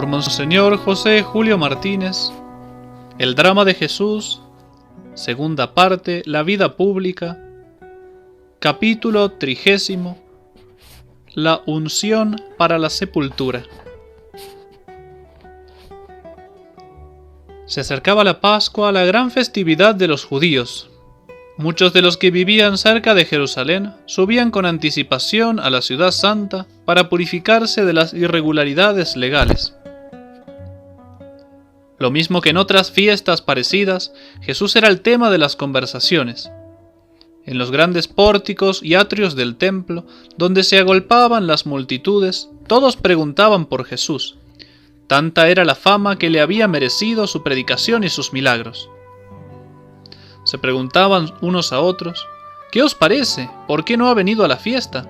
por Monseñor José Julio Martínez. El drama de Jesús, segunda parte, la vida pública, capítulo 30, la unción para la sepultura. Se acercaba la Pascua, la gran festividad de los judíos. Muchos de los que vivían cerca de Jerusalén subían con anticipación a la ciudad santa para purificarse de las irregularidades legales. Lo mismo que en otras fiestas parecidas, Jesús era el tema de las conversaciones. En los grandes pórticos y atrios del templo, donde se agolpaban las multitudes, todos preguntaban por Jesús. Tanta era la fama que le había merecido su predicación y sus milagros. Se preguntaban unos a otros: ¿qué os parece? ¿Por qué no ha venido a la fiesta?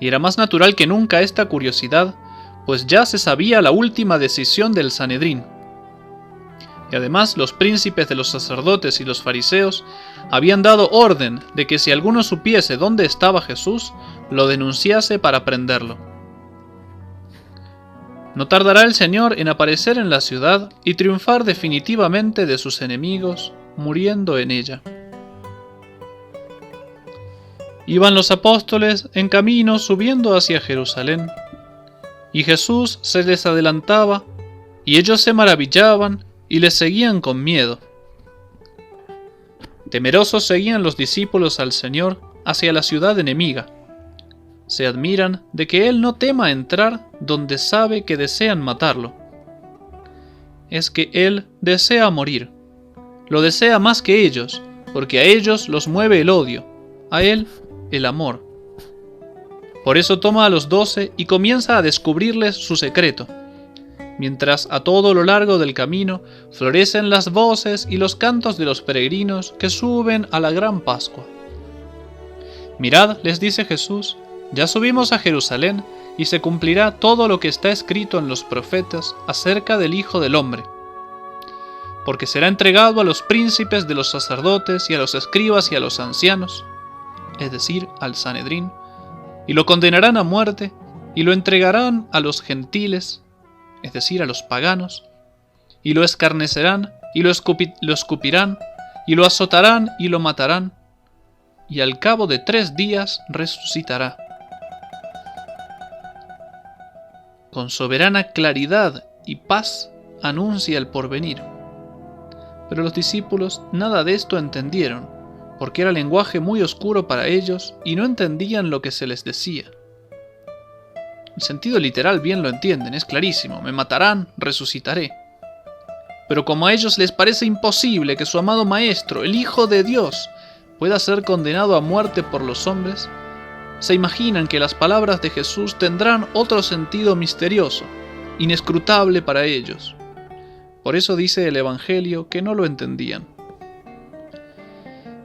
Y era más natural que nunca esta curiosidad, pues ya se sabía la última decisión del Sanedrín. Y además los príncipes de los sacerdotes y los fariseos habían dado orden de que si alguno supiese dónde estaba Jesús, lo denunciase para prenderlo. No tardará el Señor en aparecer en la ciudad y triunfar definitivamente de sus enemigos, muriendo en ella. Iban los apóstoles en camino subiendo hacia Jerusalén, y Jesús se les adelantaba, y ellos se maravillaban y le seguían con miedo. Temerosos seguían los discípulos al Señor hacia la ciudad enemiga. Se admiran de que Él no tema entrar donde sabe que desean matarlo. Es que Él desea morir. Lo desea más que ellos, porque a ellos los mueve el odio, a Él el amor. Por eso toma a los 12 y comienza a descubrirles su secreto, mientras a todo lo largo del camino florecen las voces y los cantos de los peregrinos que suben a la gran Pascua. Mirad, les dice Jesús, ya subimos a Jerusalén y se cumplirá todo lo que está escrito en los profetas acerca del Hijo del Hombre. Porque será entregado a los príncipes de los sacerdotes y a los escribas y a los ancianos, es decir, al Sanedrín, y lo condenarán a muerte y lo entregarán a los gentiles, es decir, a los paganos, y lo escarnecerán y lo escupirán y lo azotarán y lo matarán, y al cabo de 3 días resucitará. Con soberana claridad y paz anuncia el porvenir. Pero los discípulos nada de esto entendieron, porque era lenguaje muy oscuro para ellos y no entendían lo que se les decía. El sentido literal bien lo entienden, es clarísimo: me matarán, resucitaré. Pero como a ellos les parece imposible que su amado Maestro, el Hijo de Dios, pueda ser condenado a muerte por los hombres, se imaginan que las palabras de Jesús tendrán otro sentido misterioso, inescrutable para ellos. Por eso dice el Evangelio que no lo entendían.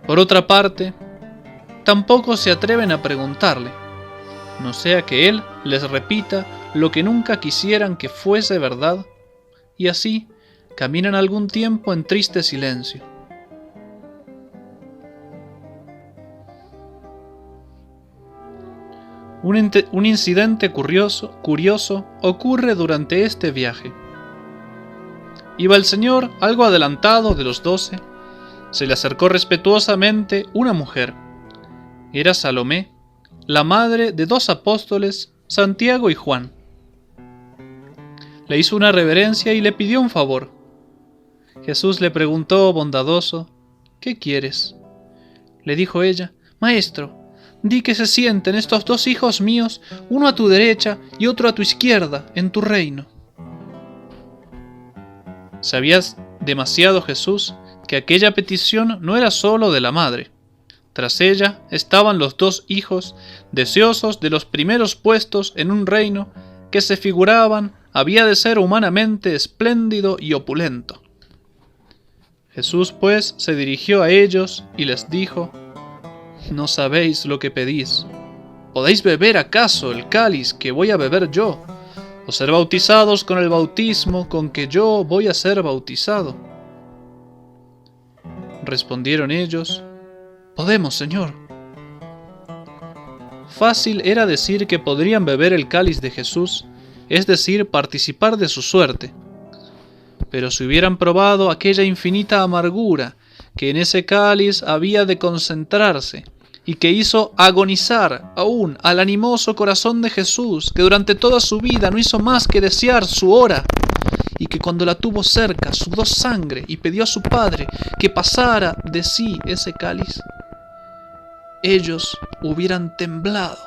Por otra parte, tampoco se atreven a preguntarle, no sea que Él les repita lo que nunca quisieran que fuese verdad, y así caminan algún tiempo en triste silencio. Un incidente curioso ocurre durante este viaje. Iba el Señor algo adelantado de los 12, se le acercó respetuosamente una mujer. Era Salomé, la madre de 2 apóstoles, Santiago y Juan. Le hizo una reverencia y le pidió un favor. Jesús le preguntó bondadoso: ¿qué quieres? Le dijo ella: Maestro, di que se sienten estos 2 hijos míos, uno a tu derecha y otro a tu izquierda, en tu reino. Sabía demasiado Jesús que aquella petición no era sólo de la madre. Tras ella estaban los 2 hijos, deseosos de los primeros puestos en un reino que se figuraban había de ser humanamente espléndido y opulento. Jesús pues se dirigió a ellos y les dijo: no sabéis lo que pedís. ¿Podéis beber acaso el cáliz que voy a beber yo, o ser bautizados con el bautismo con que yo voy a ser bautizado? Respondieron ellos: Podemos, Señor. Fácil era decir que podrían beber el cáliz de Jesús, es decir, participar de su suerte. Pero si hubieran probado aquella infinita amargura que en ese cáliz había de concentrarse, y que hizo agonizar aún al animoso corazón de Jesús, que durante toda su vida no hizo más que desear su hora, y que cuando la tuvo cerca sudó sangre y pidió a su Padre que pasara de sí ese cáliz, ellos hubieran temblado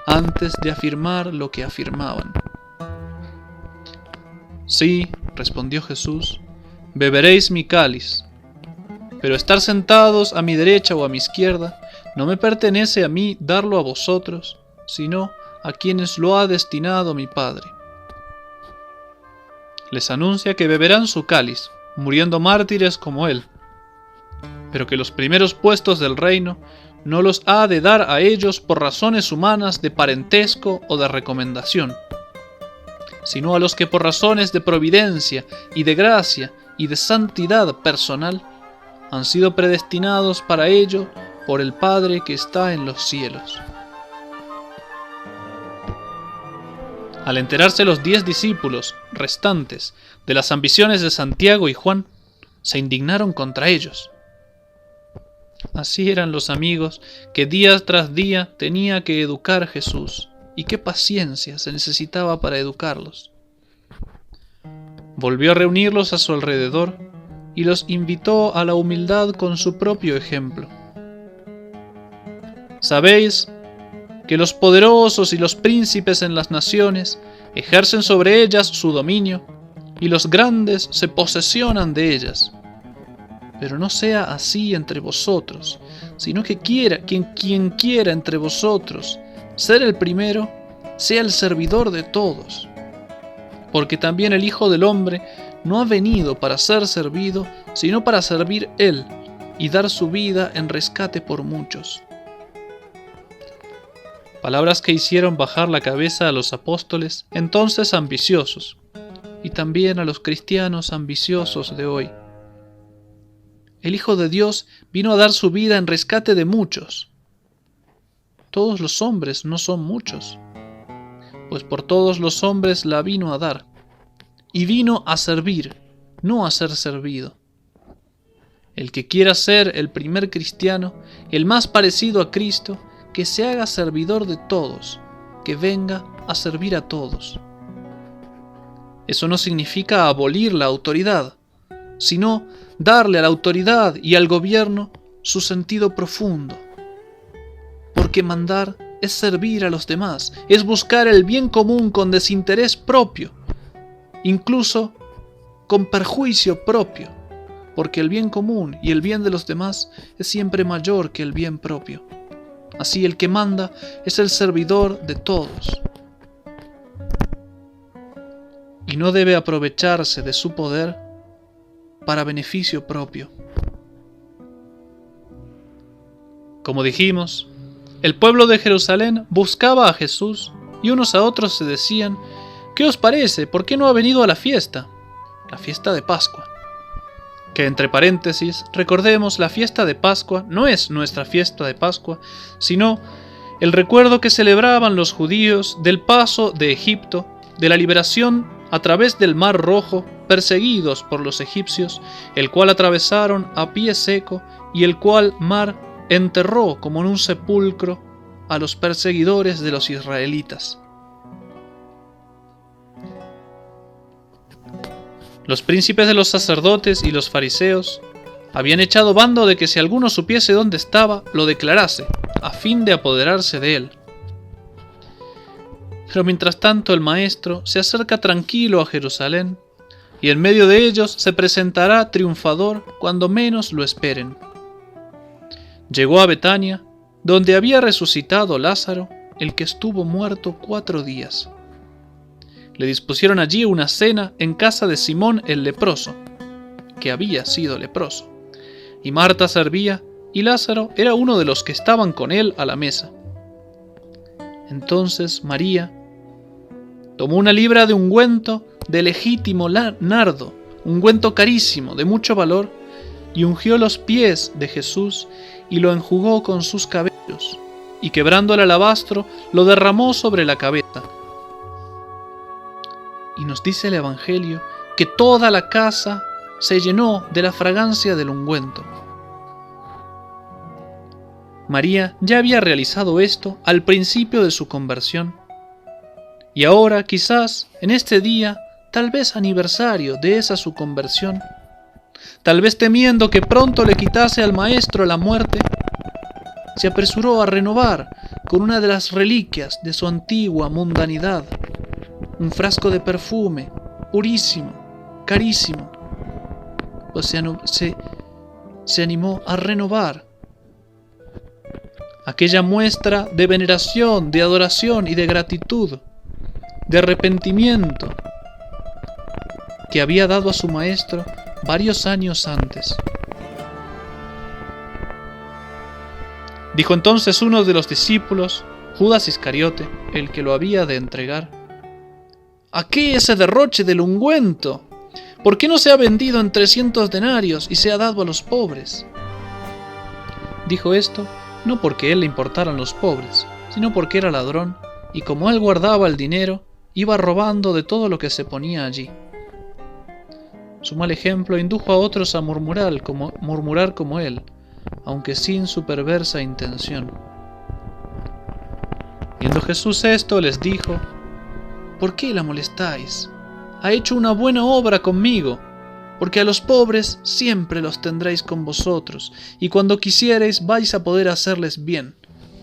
antes de afirmar lo que afirmaban. Sí, respondió Jesús, beberéis mi cáliz, pero estar sentados a mi derecha o a mi izquierda no me pertenece a mí darlo a vosotros, sino a quienes lo ha destinado mi Padre. Les anuncia que beberán su cáliz, muriendo mártires como él, pero que los primeros puestos del reino no los ha de dar a ellos por razones humanas de parentesco o de recomendación, sino a los que por razones de providencia y de gracia y de santidad personal han sido predestinados para ello por el Padre que está en los cielos. Al enterarse los 10 discípulos restantes de las ambiciones de Santiago y Juan, se indignaron contra ellos. Así eran los amigos que día tras día tenía que educar Jesús, y qué paciencia se necesitaba para educarlos. Volvió a reunirlos a su alrededor y los invitó a la humildad con su propio ejemplo. Sabéis que los poderosos y los príncipes en las naciones ejercen sobre ellas su dominio, y los grandes se posesionan de ellas. Pero no sea así entre vosotros, sino que quien quiera entre vosotros ser el primero, sea el servidor de todos. Porque también el Hijo del Hombre no ha venido para ser servido, sino para servir Él, y dar su vida en rescate por muchos. Palabras que hicieron bajar la cabeza a los apóstoles, entonces ambiciosos, y también a los cristianos ambiciosos de hoy. El Hijo de Dios vino a dar su vida en rescate de muchos. Todos los hombres no son muchos, pues por todos los hombres la vino a dar, y vino a servir, no a ser servido. El que quiera ser el primer cristiano, el más parecido a Cristo, que se haga servidor de todos, que venga a servir a todos. Eso no significa abolir la autoridad, sino darle a la autoridad y al gobierno su sentido profundo. Porque mandar es servir a los demás, es buscar el bien común con desinterés propio, incluso con perjuicio propio, porque el bien común y el bien de los demás es siempre mayor que el bien propio. Así el que manda es el servidor de todos, y no debe aprovecharse de su poder para beneficio propio. Como dijimos, el pueblo de Jerusalén buscaba a Jesús y unos a otros se decían: ¿qué os parece? ¿Por qué no ha venido a la fiesta de Pascua? Que entre paréntesis, recordemos, la fiesta de Pascua no es nuestra fiesta de Pascua, sino el recuerdo que celebraban los judíos del paso de Egipto, de la liberación a través del Mar Rojo, perseguidos por los egipcios, el cual atravesaron a pie seco y el cual mar enterró como en un sepulcro a los perseguidores de los israelitas. Los príncipes de los sacerdotes y los fariseos habían echado bando de que si alguno supiese dónde estaba, lo declarase, a fin de apoderarse de él. Pero mientras tanto el Maestro se acerca tranquilo a Jerusalén, y en medio de ellos se presentará triunfador cuando menos lo esperen. Llegó a Betania, donde había resucitado Lázaro, el que estuvo muerto 4 días. Le dispusieron allí una cena en casa de Simón el leproso, que había sido leproso, y Marta servía, y Lázaro era uno de los que estaban con él a la mesa. Entonces María tomó una libra de ungüento de legítimo nardo, ungüento carísimo, de mucho valor, y ungió los pies de Jesús y lo enjugó con sus cabellos, y quebrando el alabastro, lo derramó sobre la cabeza. Y nos dice el Evangelio que toda la casa se llenó de la fragancia del ungüento. María ya había realizado esto al principio de su conversión. Y ahora, quizás, en este día, tal vez aniversario de esa su conversión, tal vez temiendo que pronto le quitase al Maestro la muerte, se apresuró a renovar con una de las reliquias de su antigua mundanidad, un frasco de perfume, purísimo, carísimo, pues se animó a renovar aquella muestra de veneración, de adoración y de gratitud, de arrepentimiento que había dado a su Maestro varios años antes. Dijo entonces uno de los discípulos, Judas Iscariote, el que lo había de entregar: ¿A qué ese derroche del ungüento? ¿Por qué no se ha vendido en 300 denarios y se ha dado a los pobres? Dijo esto no porque a él le importaran los pobres, sino porque era ladrón, y como él guardaba el dinero, iba robando de todo lo que se ponía allí. Su mal ejemplo indujo a otros a murmurar como él, aunque sin su perversa intención. Viendo Jesús esto, les dijo: ¿Por qué la molestáis? Ha hecho una buena obra conmigo, porque a los pobres siempre los tendréis con vosotros, y cuando quisiereis vais a poder hacerles bien,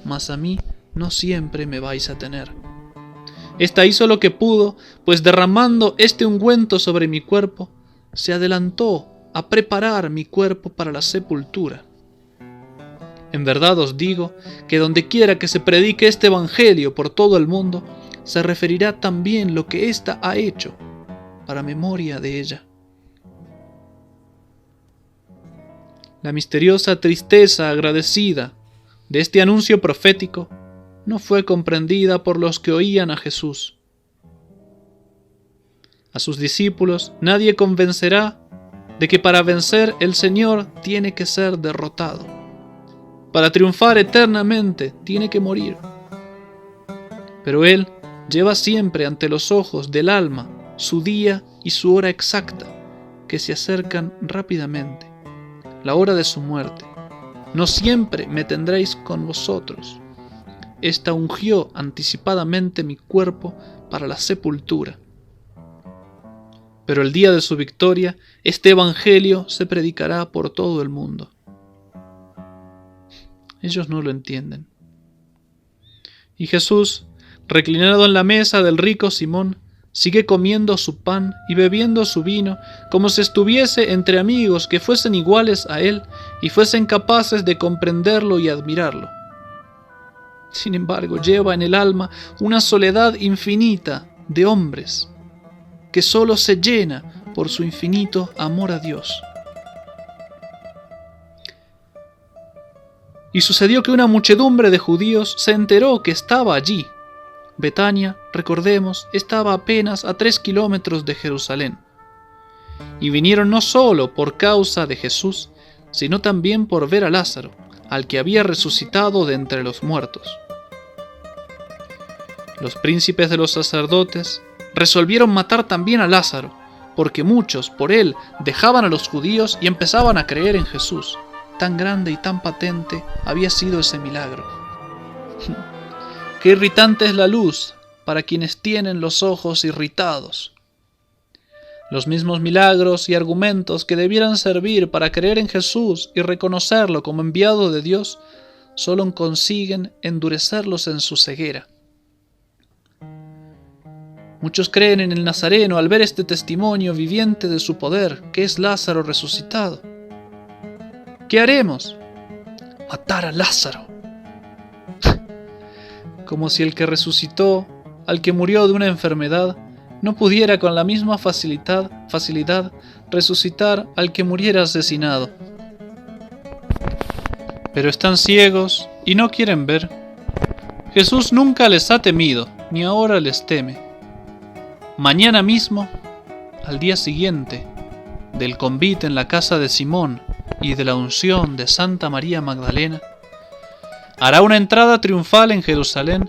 mas a mí no siempre me vais a tener. Esta hizo lo que pudo, pues derramando este ungüento sobre mi cuerpo, se adelantó a preparar mi cuerpo para la sepultura. En verdad os digo que donde quiera que se predique este evangelio por todo el mundo, se referirá también lo que ésta ha hecho, para memoria de ella. La misteriosa tristeza agradecida de este anuncio profético no fue comprendida por los que oían a Jesús. A sus discípulos nadie convencerá de que para vencer el Señor tiene que ser derrotado. Para triunfar eternamente tiene que morir. Pero Él lleva siempre ante los ojos del alma su día y su hora exacta, que se acercan rápidamente, la hora de su muerte. No siempre me tendréis con vosotros. Esta ungió anticipadamente mi cuerpo para la sepultura. Pero el día de su victoria, este evangelio se predicará por todo el mundo. Ellos no lo entienden. Y Jesús, reclinado en la mesa del rico Simón, sigue comiendo su pan y bebiendo su vino, como si estuviese entre amigos que fuesen iguales a él y fuesen capaces de comprenderlo y admirarlo. Sin embargo, lleva en el alma una soledad infinita de hombres, que solo se llena por su infinito amor a Dios. Y sucedió que una muchedumbre de judíos se enteró que estaba allí. Betania, recordemos, estaba apenas a 3 kilómetros de Jerusalén. Y vinieron no solo por causa de Jesús, sino también por ver a Lázaro, al que había resucitado de entre los muertos. Los príncipes de los sacerdotes resolvieron matar también a Lázaro, porque muchos por él dejaban a los judíos y empezaban a creer en Jesús. Tan grande y tan patente había sido ese milagro. Qué irritante es la luz para quienes tienen los ojos irritados. Los mismos milagros y argumentos que debieran servir para creer en Jesús y reconocerlo como enviado de Dios, solo consiguen endurecerlos en su ceguera. Muchos creen en el Nazareno al ver este testimonio viviente de su poder, que es Lázaro resucitado. ¿Qué haremos? Matar a Lázaro. Como si el que resucitó, al que murió de una enfermedad, no pudiera con la misma facilidad resucitar al que muriera asesinado. Pero están ciegos y no quieren ver. Jesús nunca les ha temido, ni ahora les teme. Mañana mismo, al día siguiente, del convite en la casa de Simón y de la unción de Santa María Magdalena, hará una entrada triunfal en Jerusalén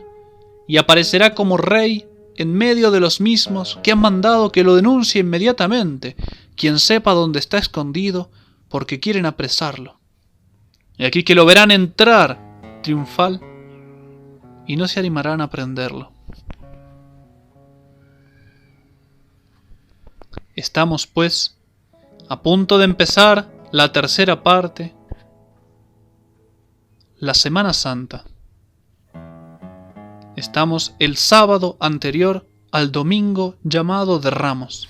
y aparecerá como rey en medio de los mismos que han mandado que lo denuncie inmediatamente quien sepa dónde está escondido, porque quieren apresarlo. Y aquí que lo verán entrar triunfal y no se animarán a prenderlo. Estamos, pues, a punto de empezar la tercera parte, la Semana Santa. Estamos el sábado anterior al domingo llamado de Ramos.